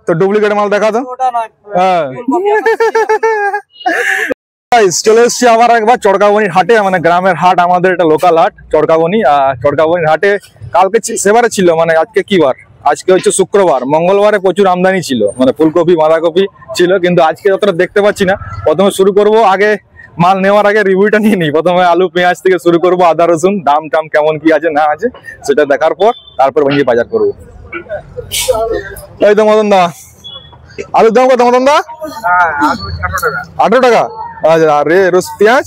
तो डुप्लीकेट माल देखा तो চলে এসেছি আবার একবার চড়কাবনির হাটে, মানে গ্রামের হাট আমাদের, এটা লোকাল হাট চড়কাবনি। চড়কাবনির হাটে কালকে সেবারে ছিল, মানে আজকে কি বার, আজকে হচ্ছে শুক্রবার। মঙ্গলবারে প্রচুর আমদানি ছিল, মানে ফুলকপি বাঁধাকপি ছিল, কিন্তু আজকে যতটা দেখতে পাচ্ছি না। প্রথমে শুরু করব, আগে মাল নেওয়ার আগে রিভিউটা নিয়ে নিই। প্রথমে আলু পেঁয়াজ থেকে শুরু করবো, আদা রসুন দাম টাম কেমন কি আছে না আছে সেটা দেখার পর তারপর ভেঙে বাজার করবো। এই তো মদন দা, আলুর দাম কত মদন দা? 18 টাকা। আচ্ছা, আর রোজ পেঁয়াজ?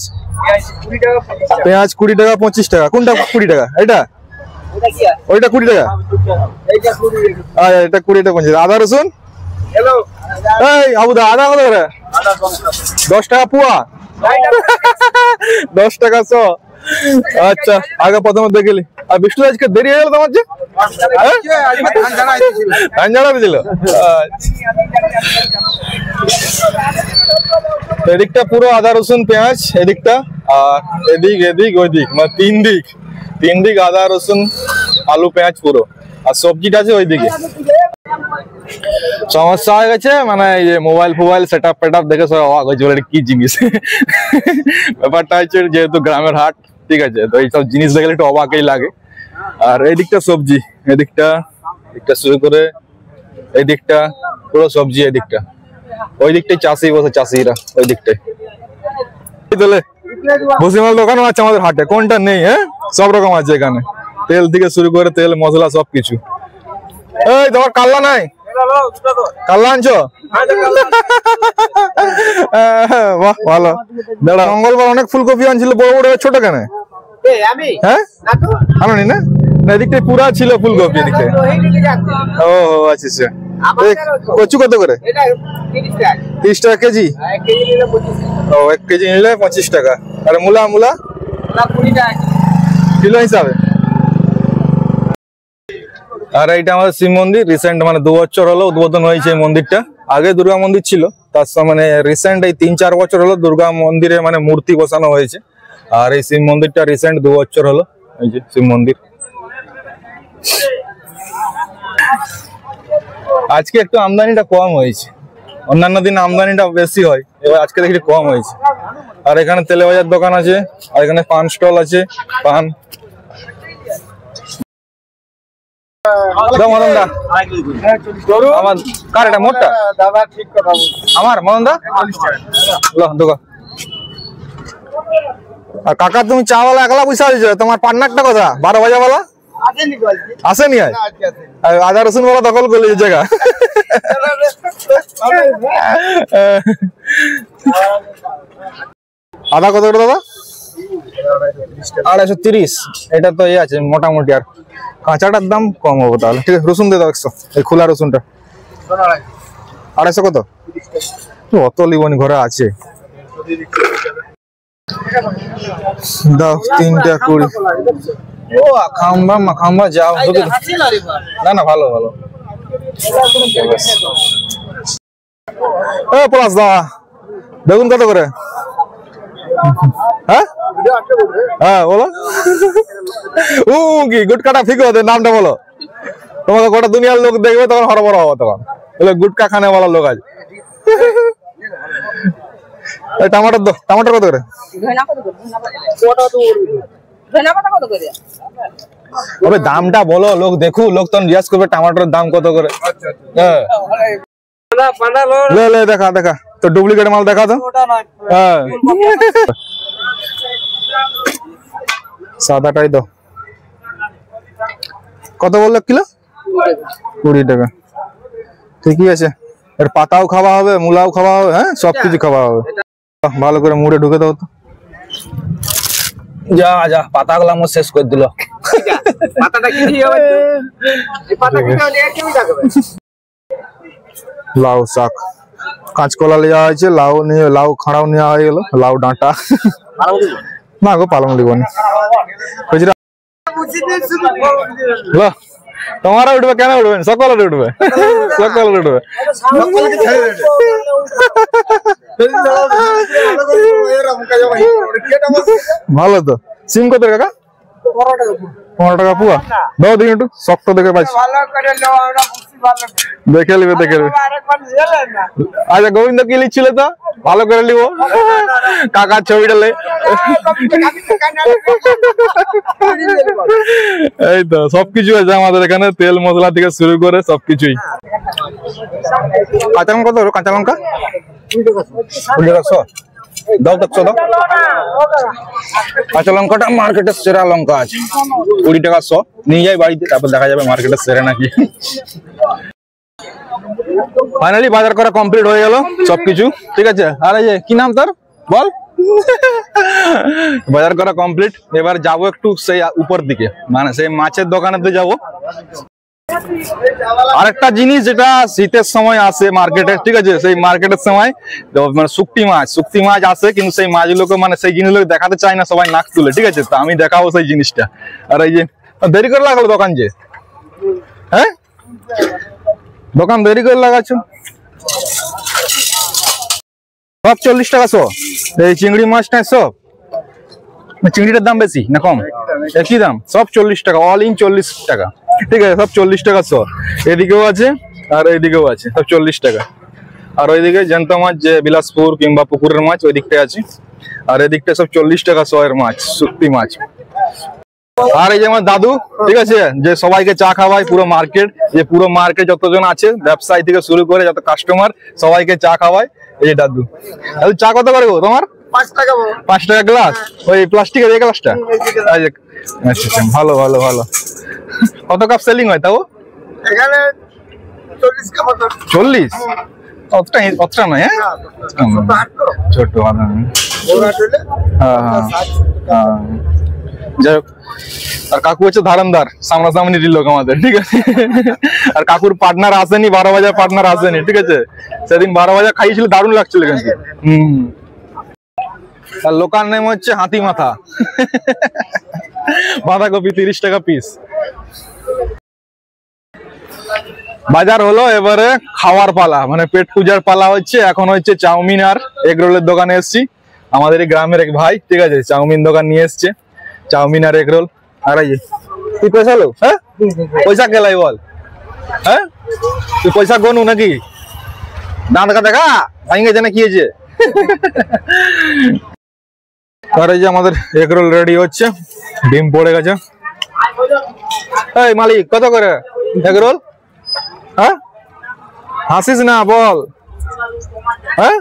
পেঁয়াজ 20 টাকা 25 টাকা। কোনটা 20 টাকা? এটা ওইটা 20 টাকা। আচ্ছা, এটা 20 টাকা 25। আদা রসুন? এই আবুদা, আদা কত করে? 10 টাকা পোয়া। 10 টাকা 100। আচ্ছা, আগে প্রথমে দেখলি। আর বিষ্ণু আজকে দেরি হয়ে গেল তোমার যে? ধান ঝাড়া দিয়েছিল। এদিকটা পুরো আদা রসুন পেঁয়াজ, এদিকটা, আর এদিক এদিক ওই দিক, মানে তিন দিক আদা রসুন আলু পেঁয়াজ পুরো। আর সবজিটা আছে ওই দিকে। সমস্যা হয়ে গেছে, মানে এই যে মোবাইল ফোবাইল সেটআপ পেটআপ দেখে সব অবাক হয়েছে, বলে কি জিনিস। ব্যাপারটা হচ্ছে যেহেতু গ্রামের হাট, ঠিক আছে, তো এইসব জিনিস দেখলে একটু অবাকই লাগে। আর এই দিকটা সবজি, এদিকটা শুরু করে এই দিকটা পুরো সবজি, এই দিকটা ওই দিকটাই চাষি বসে, চাষিরা ওই দিকটাই। ভুসিমাল দোকানও আছে আমাদের হাটে, কোনটা নেই? হ্যাঁ, সব রকম আছে এখানে, তেল থেকে শুরু করে তেল মশলা সবকিছু। এই তোমার কাল্লা নাই? কাল্লা আনছো? বাহ, ভালো। দাঁড়া, মঙ্গলবার অনেক ফুলকপি আনছিল, বড় বড়, ছোট কেন? হ্যাঁ, আনোনি না? এদিকটাই পুরা ছিল ফুলকপি, এদিকে। ও আচ্ছা, কচু কত করে? 30 টাকা কেজি। ও, 1 কেজি নিলে 25 টাকা। আর মূলা? মূলা 20 টাকা কিলো হিসাবে। আর এইটা আমাদের শিব মন্দির, রিসেন্ট, মানে 2 বছর হলো উদ্বোধন হয়েছে এই মন্দিরটা। আগে দুর্গা মন্দির ছিল, তার মানে রিসেন্ট এই 3-4 বছর হলো দুর্গা মন্দিরে মানে মূর্তি বসানো হয়েছে। আর এই শিব মন্দিরটা রিসেন্ট 2 বছর হলো, এই যে শিব মন্দির। আজকে একটু আমদানিটা কম হয়েছে, অন্যান্য দিন আমদানিটা বেশি হয়, এবার আজকে দেখি কম হয়েছে। আর এখানে তেলে বাজার দোকান আছে, আর এখানে পান স্টল আছে, পান। কার এটা মোটটা? আমার মদন দা। আর কাকা, তুমি চা ওয়ালা একলা পয়সা দিচ্ছ, তোমার পার্টনারটা কথা 12 বাজাওয়ালা আসেনি? আদা রসুন ওয়ালা দখল করলে জায়গা। আদা কত করে দাদা? 230। এটা তো এই আছে মোটামুটি, আর কাঁচাটার দাম কম হবে তাহলে। ঠিক আছে, রসুন দিয়ে দাও 100, এই খোলা রসুনটা 250 কত? অত লিবনি, ঘরে আছে। দাও 3টা 20। ও খাম্বা যাও। না ভালো ভালো। প্লাস দা, বেগুন কত করে? হ্যাঁ বলো। কি গুটকাটা ফিক হতে, নামটা বলো। তোমাকে গোটা দুনিয়ার লোক দেখবে, তখন হরবর হবো, তখন বলে গুটকা খানে বলা লোক আছে। টমাটোর দো, টমাটোর কত করে? দামটা বলো, লোক দেখু, লোক তখন জিজ্ঞাসা করবে টমাটোর দাম কত করে। দেখা দেখা তো, ডুপ্লিকেট মাল দেখা তো। হ্যাঁ, সাদাটাই দাও। কত বললো কিলো? 20 টাকা। ঠিকই আছে, এর পাতাও খাওয়া হবে, মূলাও খাওয়া হবে, হ্যাঁ সবকিছু খাওয়া হবে। ভালো করে মুড়ে ঢুকে দাও তো। যা যা, পাতাগুলো আমার শেষ করে দিল। লাউ শাক, কাঁচকলা নেওয়া হয়েছে, লাউ খাড়াও নেওয়া হয়ে গেল, লাউ ডাঁটা। না গো, পালং লিবনি। তোমারা উঠবে কেন? উঠবেন সকালে উঠবে, সকালে উঠবে। ভালো তো। সিম কত কাকা? 15 টাকা পুয়া। দাও দিন একটু, শক্ত দেখে পাচ্ছি। দেখে নিবে দেখে নিবে। আচ্ছা গোবিন্দ কি লিখছিল তো ভালো করে নিব কাকার ছবিটা লে। এই তো সবকিছু আছে আমাদের এখানে, তেল মশলা থেকে শুরু করে সবকিছুই। কাঁচা লঙ্কা কত? কাঁচা লঙ্কা 100 দাও, 100 দাও। কাঁচা লঙ্কাটা মার্কেটের সেরা লঙ্কা আছে, 20 টাকা 100। নিয়ে যাই বাড়িতে, তারপর দেখা যাবে মার্কেটের সেরা নাকি। ফাইনালি বাজার করা কমপ্লিট হয়ে গেল সবকিছু, ঠিক আছে। আর এই যে কি নাম তোর বল? বাজার করা কমপ্লিট। এবার যাবো একটু সেই উপর দিকে, মানে সেই মাছের দোকানেতে যাবো। আরেকটা জিনিস যেটা শীতের সময় আসে মার্কেটে, ঠিক আছে, সেই মার্কেটের সময় মানে শুকতি মাছ আসে, কিন্তু সেই মাছগুলোকে মানে সেই জিনিসগুলো দেখাতে চায় না সবাই, নাক তুলে, ঠিক আছে। তো আমি দেখাবো সেই জিনিসটা। আর এই যে দেরি করে লাগালো দোকান, যে হ্যাঁ দোকান দেরি করে লাগাচ্ছ। সব 40 টাকা 100। এই চিংড়ি মাছটা সব, চিংড়িটার দাম বেশি না কম? একই দাম, সব 40 টাকা, অল ইন 40 টাকা, ঠিক আছে। সব 40 টাকা 100। এদিকেও আছে আর এইদিকেও আছে, সব 40 টাকা। আর ওইদিকে জ্যান্ত মাছ, যে বিলাসপুর কিংবা পুকুরের মাছ, ওই দিকটায় আছে। আর এদিকটা সব 40 টাকা 100 এর মাছ, শুকতি মাছ। আর এই যে আমার দাদু, ঠিক আছে, যে সবাইকে চা খাওয়ায় পুরো মার্কেট, যে পুরো মার্কেট যতজন আছে ব্যবসায়ী থেকে শুরু করে যত কাস্টমার সবাইকে চা খাওয়ায় এই যে দাদু। দাদু চা কত করে গো তোমার? 5 টাকা গ্লাস, ওই প্লাস্টিকের এই গ্লাসটা। আচ্ছা ভালো ভালো ভালো। কত কাপ সেলিং হয় তাও? এখানে 40। অতটা নয়, হ্যাঁ ছোট। হ্যাঁ যাই হোক। আর কাকু হচ্ছে ধারণদার, সামনাসামনি লোক আমাদের, ঠিক আছে। আর কাকুর পার্টনার আসেনি, 12 বাজার পার্টনার আসেনি, ঠিক আছে। সেদিন 12 বাজার খাইয়েছিল, দারুণ লাগছিল কিন্তু। আর লোকাল নেম হচ্ছে হাতি মাথা। বাঁধাকপি 30 টাকা পিস। বাজার হলো, এবারে খাওয়ার পালা, মানে পেট পূজার পালা হচ্ছে। এখন হচ্ছে চাউমিন আর এগ রোলের দোকানে এসছি। আমাদের এই গ্রামের এক ভাই, ঠিক আছে, চাউমিন দোকান নিয়ে এসছে, চাউমিন আর এগ রোল। আর এই তুই পয়সা লো? হ্যাঁ পয়সা কেলাই বল? হ্যাঁ তুই পয়সা গনু নাকি? দাঁত দেখা ভাঙে গেছে না কি হয়েছে? আর এই যে আমাদের এগ রোল রেডি হচ্ছে, ডিম পড়ে গেছে। এই মালিক কত করে এগ রোল? হ্যাঁ হাসিস না, বল। হ্যাঁ